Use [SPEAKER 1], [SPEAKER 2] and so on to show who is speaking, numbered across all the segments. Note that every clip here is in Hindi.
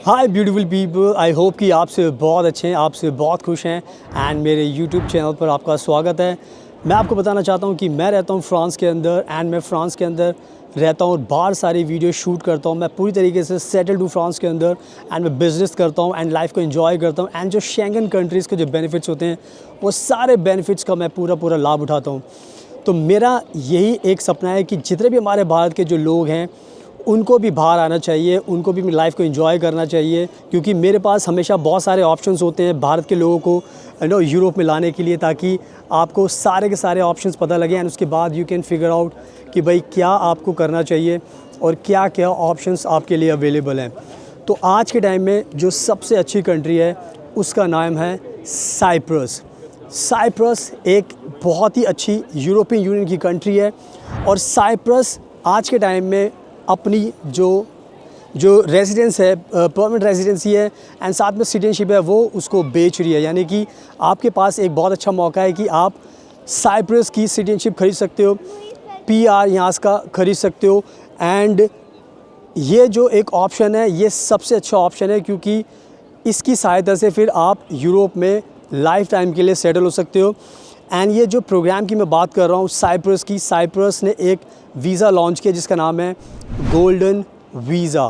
[SPEAKER 1] Hi beautiful people, I hope कि आपसे बहुत अच्छे हैं, आपसे बहुत खुश हैं एंड मेरे यूट्यूब चैनल पर आपका स्वागत है। मैं आपको बताना चाहता हूं कि मैं रहता हूं फ्रांस के अंदर एंड मैं फ्रांस के अंदर रहता हूं और बाहर सारी वीडियो शूट करता हूं। मैं पूरी तरीके से सेटल्ड हूं फ्रांस के अंदर एंड मैं बिज़नेस करता हूं एंड लाइफ को एंजॉय करता हूं एंड जो शेंगन कंट्रीज़ के जो बेनिफिट्स होते हैं वो सारे बेनिफिट्स का मैं पूरा लाभ उठाता हूँ। तो मेरा यही एक सपना है कि जितने भी हमारे भारत के जो लोग हैं उनको भी बाहर आना चाहिए, उनको भी लाइफ को एंजॉय करना चाहिए, क्योंकि मेरे पास हमेशा बहुत सारे ऑप्शंस होते हैं भारत के लोगों को यूरोप में लाने के लिए, ताकि आपको सारे के सारे ऑप्शंस पता लगे एंड उसके बाद यू कैन फिगर आउट कि भाई क्या आपको करना चाहिए और क्या क्या ऑप्शंस आपके लिए अवेलेबल हैं। तो आज के टाइम में जो सबसे अच्छी कंट्री है उसका नाम है साइप्रस। साइप्रस एक बहुत ही अच्छी यूरोपियन यूनियन की कंट्री है और साइप्रस आज के टाइम में अपनी जो रेजिडेंस है, परमानेंट रेजिडेंसी है एंड साथ में सिटीजनशिप है, वो उसको बेच रही है। यानी कि आपके पास एक बहुत अच्छा मौका है कि आप साइप्रस की सिटीजनशिप खरीद सकते हो, पीआर यहाँ का खरीद सकते हो एंड ये जो एक ऑप्शन है ये सबसे अच्छा ऑप्शन है, क्योंकि इसकी सहायता से फिर आप यूरोप में लाइफ टाइम के लिए सेटल हो सकते हो। एंड ये जो प्रोग्राम की मैं बात कर रहा हूँ साइप्रस की, साइप्रस ने एक वीज़ा लॉन्च किया जिसका नाम है golden visa.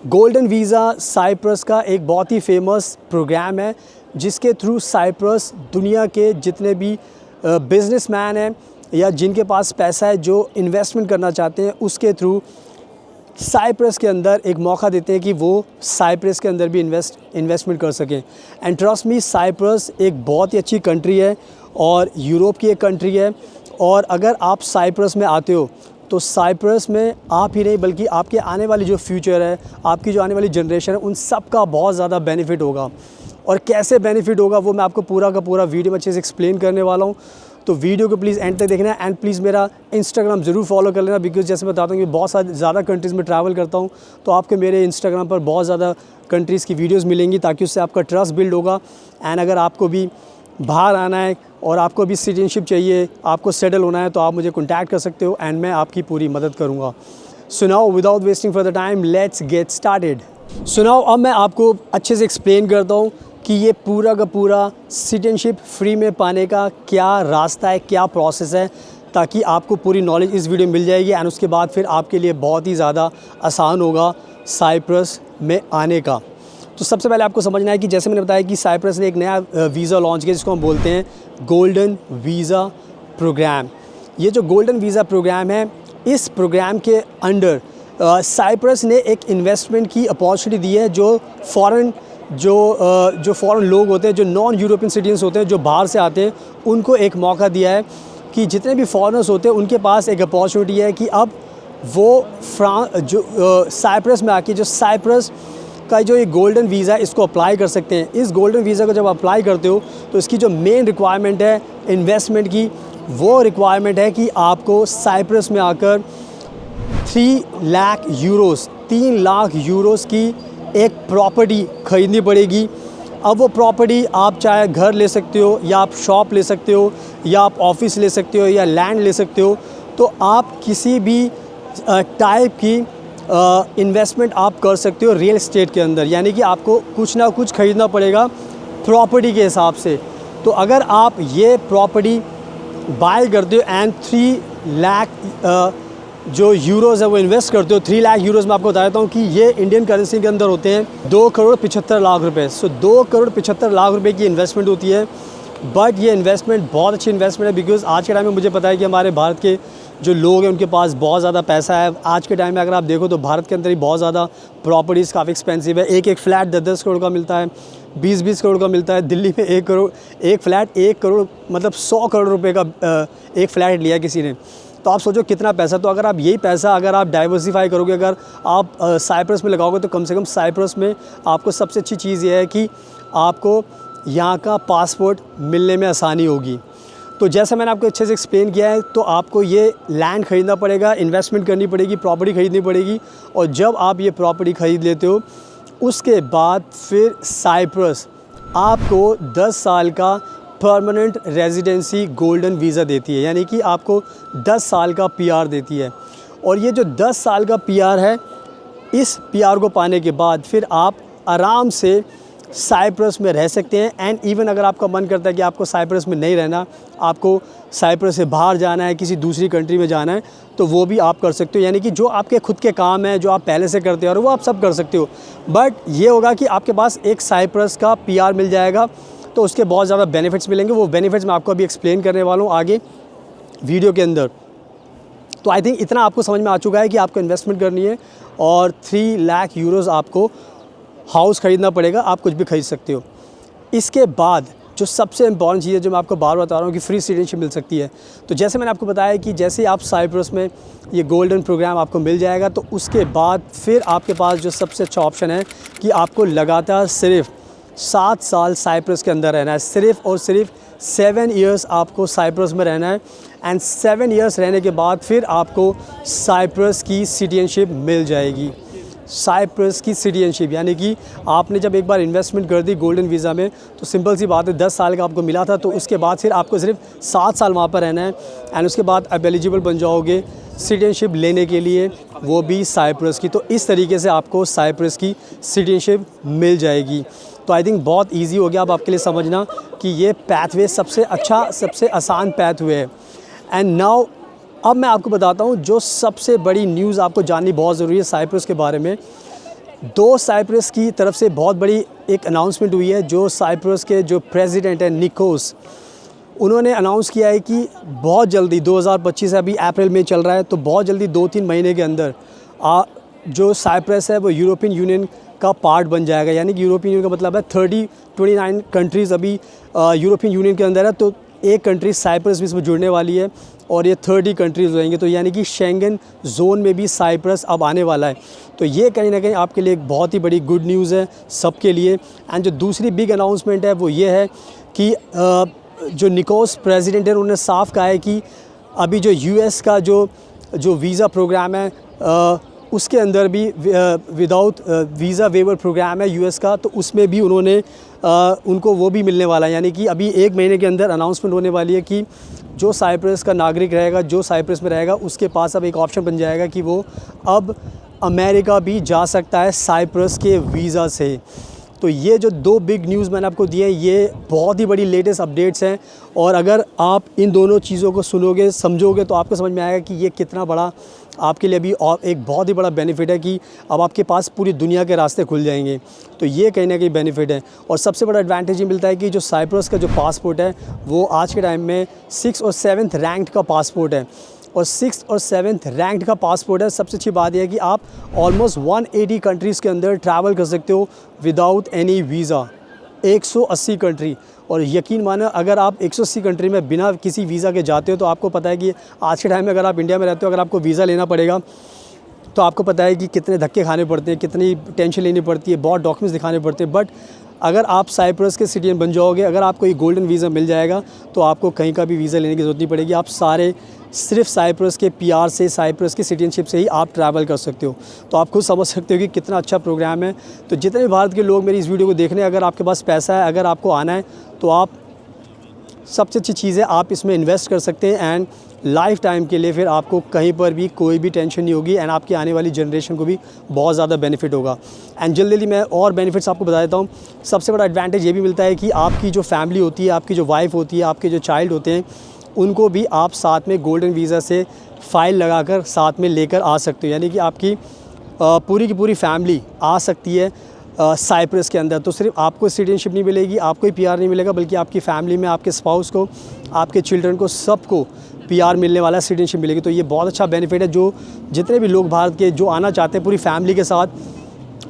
[SPEAKER 1] Golden visa Cyprus का एक बहुत ही फेमस प्रोग्राम है जिसके थ्रू साइप्रस दुनिया के जितने भी बिजनेसमैन हैं या जिनके पास पैसा है जो इन्वेस्टमेंट करना चाहते हैं उसके थ्रू साइप्रस के अंदर एक मौका देते हैं कि वो साइप्रस के अंदर भी इन्वेस्टमेंट कर सकें। एंड ट्रस्ट मी, साइप्रस एक बहुत ही अच्छी कंट्री है और यूरोप की एक कंट्री है। और अगर आप साइप्रस में आते हो तो साइप्रस में आप ही नहीं बल्कि आपके आने वाली जो फ्यूचर है, आपकी जो आने वाली जनरेशन है, उन सब का बहुत ज़्यादा बेनिफिट होगा। और कैसे बेनिफिट होगा वो मैं आपको पूरा का पूरा वीडियो में अच्छे से एक्सप्लेन करने वाला हूँ। तो वीडियो को प्लीज़ एंड तक देखना है एंड प्लीज़ मेरा इंस्टाग्राम ज़रूर फॉलो कर लेना, बिकॉज जैसे बताता हूँ कि बहुत ज़्यादा कंट्रीज़ में ट्रैवल करता हूँ तो आपके मेरे इंस्टाग्राम पर बहुत ज़्यादा कंट्रीज़ की वीडियोज़ मिलेंगी, ताकि उससे आपका ट्रस्ट बिल्ड होगा। एंड अगर आपको भी बाहर आना है और आपको भी सिटीजनशिप चाहिए, आपको सेटल होना है, तो आप मुझे कॉन्टैक्ट कर सकते हो एंड मैं आपकी पूरी मदद करूँगा। So now without wasting for the time let's get started. So now अब मैं आपको अच्छे से एक्सप्लेन करता हूँ कि ये पूरा का पूरा सिटीजनशिप फ्री में पाने का क्या रास्ता है, क्या प्रोसेस है, ताकि आपको पूरी नॉलेज इस वीडियो में मिल जाएगी एंड उसके बाद फिर आपके लिए बहुत ही ज़्यादा आसान होगा साइप्रस में आने का। तो सबसे पहले आपको समझना है कि जैसे मैंने बताया कि साइप्रस ने एक नया वीज़ा लॉन्च किया जिसको हम बोलते हैं गोल्डन वीज़ा प्रोग्राम। ये जो गोल्डन वीज़ा प्रोग्राम है, इस प्रोग्राम के अंडर साइप्रस ने एक इन्वेस्टमेंट की अपॉर्चुनिटी दी है जो फ़ॉरेन लोग होते हैं, जो नॉन यूरोपियन सिटीजन्स होते हैं, जो बाहर से आते हैं, उनको एक मौका दिया है कि जितने भी फॉरेनर्स होते हैं उनके पास एक अपॉर्चुनिटी है कि अब वो साइप्रस में आके जो साइप्रस का जो ये गोल्डन वीज़ा इसको अप्लाई कर सकते हैं। इस गोल्डन वीज़ा को जब अप्लाई करते हो तो इसकी जो मेन रिक्वायरमेंट है इन्वेस्टमेंट की, वो रिक्वायरमेंट है कि आपको साइप्रस में आकर 3 लाख यूरोस की एक प्रॉपर्टी ख़रीदनी पड़ेगी। अब वो प्रॉपर्टी आप चाहे घर ले सकते हो या आप शॉप ले सकते हो या आप ऑफिस ले सकते हो या लैंड ले सकते हो। तो आप किसी भी टाइप की इन्वेस्टमेंट आप कर सकते हो रियल एस्टेट के अंदर, यानी कि आपको कुछ ना कुछ ख़रीदना पड़ेगा प्रॉपर्टी के हिसाब से। तो अगर आप ये प्रॉपर्टी बाय करते हो एंड 3 लाख जो यूरोज़ है वो इन्वेस्ट करते हो, 3 लाख यूरोज़ में आपको बता देता हूँ कि ये इंडियन करेंसी के अंदर होते हैं 2,75,00,000 रुपये। सो 2,75,00,000 रुपये की इन्वेस्टमेंट होती है। बट ये इन्वेस्टमेंट बहुत अच्छी इन्वेस्टमेंट है, बिकॉज़ आज के टाइम में मुझे पता है कि हमारे भारत के जो लोग हैं उनके पास बहुत ज़्यादा पैसा है। आज के टाइम में अगर आप देखो तो भारत के अंदर ही बहुत ज़्यादा प्रॉपर्टीज़ काफ़ी एक्सपेंसिव है। एक फ्लैट 10-10 करोड़ का मिलता है, 20-20 करोड़ का मिलता है। दिल्ली में 1 फ्लैट 1 करोड़ मतलब 100 करोड़ रुपए का एक फ़्लैट लिया किसी ने। तो आप सोचो कितना पैसा। तो अगर आप यही पैसा अगर आप डाइवर्सिफाई करोगे, अगर आप साइप्रस में लगाओगे, तो कम से कम साइप्रस में आपको सबसे अच्छी चीज़ ये है कि आपको यहाँ का पासपोर्ट मिलने में आसानी होगी। तो जैसा मैंने आपको अच्छे से एक्सप्लेन किया है, तो आपको ये लैंड ख़रीदना पड़ेगा, इन्वेस्टमेंट करनी पड़ेगी, प्रॉपर्टी ख़रीदनी पड़ेगी, और जब आप ये प्रॉपर्टी ख़रीद लेते हो उसके बाद फिर साइप्रस आपको 10 साल का परमानेंट रेजिडेंसी गोल्डन वीज़ा देती है, यानी कि आपको 10 साल का पीआर देती है। और ये जो 10 साल का पीआर है, इस पीआर को पाने के बाद फिर आप आराम से साइप्रस में रह सकते हैं। एंड इवन अगर आपका मन करता है कि आपको साइप्रस में नहीं रहना, आपको साइप्रस से बाहर जाना है, किसी दूसरी कंट्री में जाना है, तो वो भी आप कर सकते हो। यानी कि जो आपके खुद के काम हैं, जो आप पहले से करते हो, वो आप सब कर सकते हो। बट ये होगा कि आपके पास एक साइप्रस का पीआर मिल जाएगा, तो उसके बहुत ज़्यादा बेनिफिट्स मिलेंगे। वो बेनिफिट्स मैं आपको अभी एक्सप्लेन करने वाला हूँ आगे वीडियो के अंदर। तो आई थिंक इतना आपको समझ में आ चुका है कि आपको इन्वेस्टमेंट करनी है और 3 लाख यूरोज़ आपको हाउस ख़रीदना पड़ेगा, आप कुछ भी ख़रीद सकते हो। इसके बाद जो सबसे इम्पॉर्टेंट चीज़ है, जो मैं आपको बार बार बता रहा हूँ कि फ्री सिटीजनशिप मिल सकती है। तो जैसे मैंने आपको बताया कि जैसे ही आप साइप्रस में ये गोल्डन प्रोग्राम आपको मिल जाएगा, तो उसके बाद फिर आपके पास जो सबसे अच्छा ऑप्शन है कि आपको लगातार सिर्फ 7 साल साइप्रस के अंदर रहना है, सिर्फ और सिर्फ 7 ईयर्स आपको साइप्रस में रहना है। एंड 7 ईयर्स रहने के बाद फिर आपको साइप्रस की सिटीजनशिप मिल जाएगी। साइप्रस की सिटीजनशिप यानी कि आपने जब एक बार इन्वेस्टमेंट कर दी गोल्डन वीज़ा में, तो सिंपल सी बात है 10 साल का आपको मिला था, तो उसके बाद फिर आपको सिर्फ 7 साल वहाँ पर रहना है। एंड उसके बाद आप एलिजिबल बन जाओगे सिटीजनशिप लेने के लिए, वो भी साइप्रस की। तो इस तरीके से आपको साइप्रस की सिटीजनशिप मिल जाएगी। तो आई थिंक बहुत ईजी हो गया अब आपके लिए समझना कि ये पैथवे सबसे अच्छा, सबसे आसान पैथवे है। एंड नाउ अब मैं आपको बताता हूँ जो सबसे बड़ी न्यूज़ आपको जाननी बहुत ज़रूरी है साइप्रस के बारे में। 2 साइप्रस की तरफ से बहुत बड़ी एक अनाउंसमेंट हुई है। जो साइप्रस के जो प्रेसिडेंट हैं निकोस, उन्होंने अनाउंस किया है कि बहुत जल्दी 2025 अभी अप्रैल में चल रहा है, तो बहुत जल्दी 2-3 महीने के अंदर जो साइप्रस है वो यूरोपियन यूनियन का पार्ट बन जाएगा। यानी कि यूरोपियन यूनियन का मतलब है 29 कंट्रीज़ अभी यूरोपियन यूनियन के अंदर है, तो एक कंट्री साइप्रस भी इसमें जुड़ने वाली है और ये 30 कंट्रीज़ हो जाएंगे। तो यानी कि शेंगन जोन में भी साइप्रस अब आने वाला है। तो ये कहीं ना कहीं आपके लिए एक बहुत ही बड़ी गुड न्यूज़ है सबके लिए। एंड जो दूसरी बिग अनाउंसमेंट है वो ये है कि जो निकोस प्रेसिडेंट है, उन्होंने साफ कहा है कि अभी जो यूएस का जो वीज़ा प्रोग्राम है, उसके अंदर भी विदाउट वीज़ा वेवर प्रोग्राम है यूएस का, तो उसमें भी उन्होंने उनको वो भी मिलने वाला है। यानी कि अभी 1 महीने के अंदर अनाउंसमेंट होने वाली है कि जो साइप्रस का नागरिक रहेगा, जो साइप्रस में रहेगा, उसके पास अब एक ऑप्शन बन जाएगा कि वो अब अमेरिका भी जा सकता है साइप्रस के वीज़ा से। तो ये जो 2 बिग न्यूज़ मैंने आपको दिए हैं, ये बहुत ही बड़ी लेटेस्ट अपडेट्स हैं। और अगर आप इन दोनों चीज़ों को सुनोगे, समझोगे, तो आपको समझ में आएगा कि ये कितना बड़ा आपके लिए भी और एक बहुत ही बड़ा बेनिफिट है कि अब आपके पास पूरी दुनिया के रास्ते खुल जाएंगे। तो ये कहीं ना कहीं बेनिफिट है। और सबसे बड़ा एडवांटेज ये मिलता है कि जो साइप्रस का जो पासपोर्ट है वो आज के टाइम में 6th और 7th रैंक्ड का पासपोर्ट है। और 6th और 7th रैंक्ड का पासपोर्ट है। सबसे अच्छी बात यह है कि आप ऑलमोस्ट 180 कंट्रीज़ के अंदर ट्रैवल कर सकते हो विदाउट एनी वीज़ा, 180 कंट्री। और यकीन मानो अगर आप 180 कंट्री में बिना किसी वीज़ा के जाते हो, तो आपको पता है कि आज के टाइम में अगर आप इंडिया में रहते हो, अगर आपको वीज़ा लेना पड़ेगा, तो आपको पता है कि कितने धक्के खाने पड़ते हैं, कितनी टेंशन लेनी पड़ती है, बहुत डॉक्यूमेंट्स दिखाने पड़ते हैं। बट अगर आप साइप्रस के सिटीजन बन जाओगे, अगर आपको ये गोल्डन वीज़ा मिल जाएगा, तो आपको कहीं का भी वीज़ा लेने की ज़रूरत नहीं पड़ेगी। आप सारे सिर्फ साइप्रस के पीआर से, साइप्रस की सिटीजनशिप से ही आप ट्रैवल कर सकते हो। तो आप खुद समझ सकते हो कि कितना अच्छा प्रोग्राम है। तो जितने भी भारत के लोग मेरी इस वीडियो को देख रहे हैं, अगर आपके पास पैसा है, अगर आपको आना है, तो आप सबसे अच्छी चीज़ है आप इसमें इन्वेस्ट कर सकते हैं। एंड लाइफ टाइम के लिए फिर आपको कहीं पर भी कोई भी टेंशन नहीं होगी। एंड आपकी आने वाली जनरेशन को भी बहुत ज़्यादा बेनिफिट होगा। एंड जल्दी मैं और बेनिफिट्स आपको बता देता हूँ। सबसे बड़ा एडवांटेज ये भी मिलता है कि आपकी जो फैमिली होती है, आपकी जो वाइफ होती है, आपके जो चाइल्ड होते हैं, उनको भी आप साथ में गोल्डन वीज़ा से फ़ाइल लगाकर साथ में लेकर आ सकते हो। यानी कि आपकी पूरी की पूरी फैमिली आ सकती है साइप्रस के अंदर। तो सिर्फ आपको सिटीजनशिप नहीं मिलेगी, आपको ही पीआर नहीं मिलेगा, बल्कि आपकी फैमिली में आपके स्पाउस को, आपके चिल्ड्रन को, सबको पीआर मिलने वाला है, सिटीजनशिप मिलेगी। तो ये बहुत अच्छा बेनिफिट है। जो जितने भी लोग भारत के जो आना चाहते हैं पूरी फैमिली के साथ,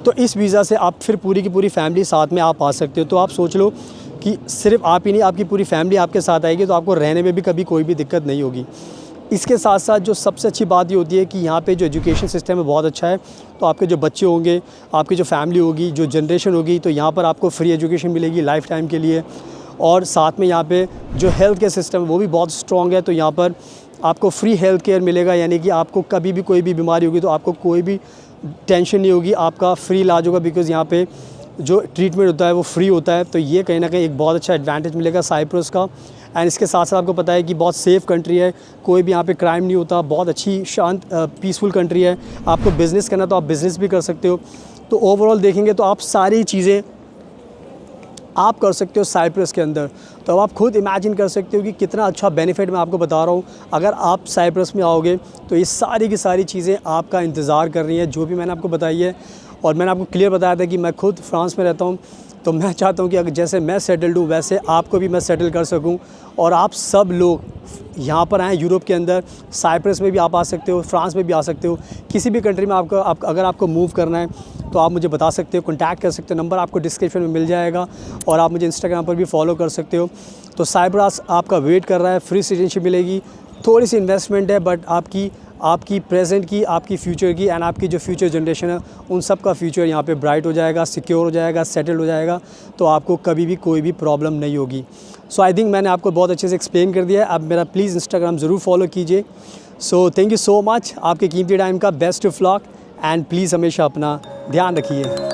[SPEAKER 1] तो इस वीज़ा से आप फिर पूरी की पूरी फैमिली साथ में आप आ सकते हो। तो आप सोच लो कि सिर्फ आप ही नहीं, आपकी पूरी फैमिली आपके साथ आएगी, तो आपको रहने में भी कभी कोई भी दिक्कत नहीं होगी। इसके साथ साथ जो सबसे अच्छी बात ये होती है कि यहाँ पे जो एजुकेशन सिस्टम है बहुत अच्छा है। तो आपके जो बच्चे होंगे, आपकी जो फैमिली होगी, जो जनरेशन होगी, तो यहाँ पर आपको फ्री एजुकेशन मिलेगी लाइफ टाइम के लिए। और साथ में यहाँ पे जो हेल्थ केयर सिस्टम है वो भी बहुत स्ट्रॉन्ग है। तो यहाँ पर आपको फ्री हेल्थ केयर मिलेगा, यानी कि आपको कभी भी कोई भी बीमारी होगी तो आपको कोई भी टेंशन नहीं होगी, आपका फ्री इलाज होगा, बिकॉज़ यहाँ पे जो ट्रीटमेंट होता है वो फ्री होता है। तो ये कहीं ना कहीं एक बहुत अच्छा एडवांटेज मिलेगा साइप्रस का। एंड इसके साथ साथ आपको पता है कि बहुत सेफ़ कंट्री है, कोई भी यहाँ पे क्राइम नहीं होता, बहुत अच्छी शांत पीसफुल कंट्री है। आपको बिज़नेस करना तो आप बिज़नेस भी कर सकते हो। तो ओवरऑल देखेंगे तो आप सारी चीज़ें आप कर सकते हो साइप्रस के अंदर। तो अब आप खुद इमेजिन कर सकते हो कि कितना अच्छा बेनिफिट मैं आपको बता रहा हूँ। अगर आप साइप्रस में आओगे तो ये सारी की सारी चीज़ें आपका इंतज़ार कर रही हैं, जो भी मैंने आपको बताई है। और मैंने आपको क्लियर बताया था कि मैं खुद फ्रांस में रहता हूँ, तो मैं चाहता हूँ कि अगर जैसे मैं सेटल्ड हूँ वैसे आपको भी मैं सेटल कर सकूँ और आप सब लोग यहाँ पर आएँ यूरोप के अंदर। साइप्रस में भी आप आ सकते हो, फ्रांस में भी आ सकते हो, किसी भी कंट्री में अगर आपको मूव करना है तो आप मुझे बता सकते हो, कॉन्टैक्ट कर सकते हो। नंबर आपको डिस्क्रिप्शन में मिल जाएगा और आप मुझे इंस्टाग्राम पर भी फॉलो कर सकते हो। तो साइप्रस आपका वेट कर रहा है, फ्री सिटीजनशिप मिलेगी, थोड़ी सी इन्वेस्टमेंट है, बट आपकी प्रेजेंट की, आपकी फ्यूचर की एंड आपकी जो फ्यूचर जनरेशन है उन सब का फ्यूचर यहाँ पे ब्राइट हो जाएगा, सिक्योर हो जाएगा, सेटल्ड हो जाएगा। तो आपको कभी भी कोई भी प्रॉब्लम नहीं होगी। सो आई थिंक मैंने आपको बहुत अच्छे से एक्सप्लेन कर दिया है। अब मेरा प्लीज़ इंस्टाग्राम ज़रूर फॉलो कीजिए। So thank you so much, आपके कीमती टाइम का best of luck and please हमेशा अपना ध्यान रखिए।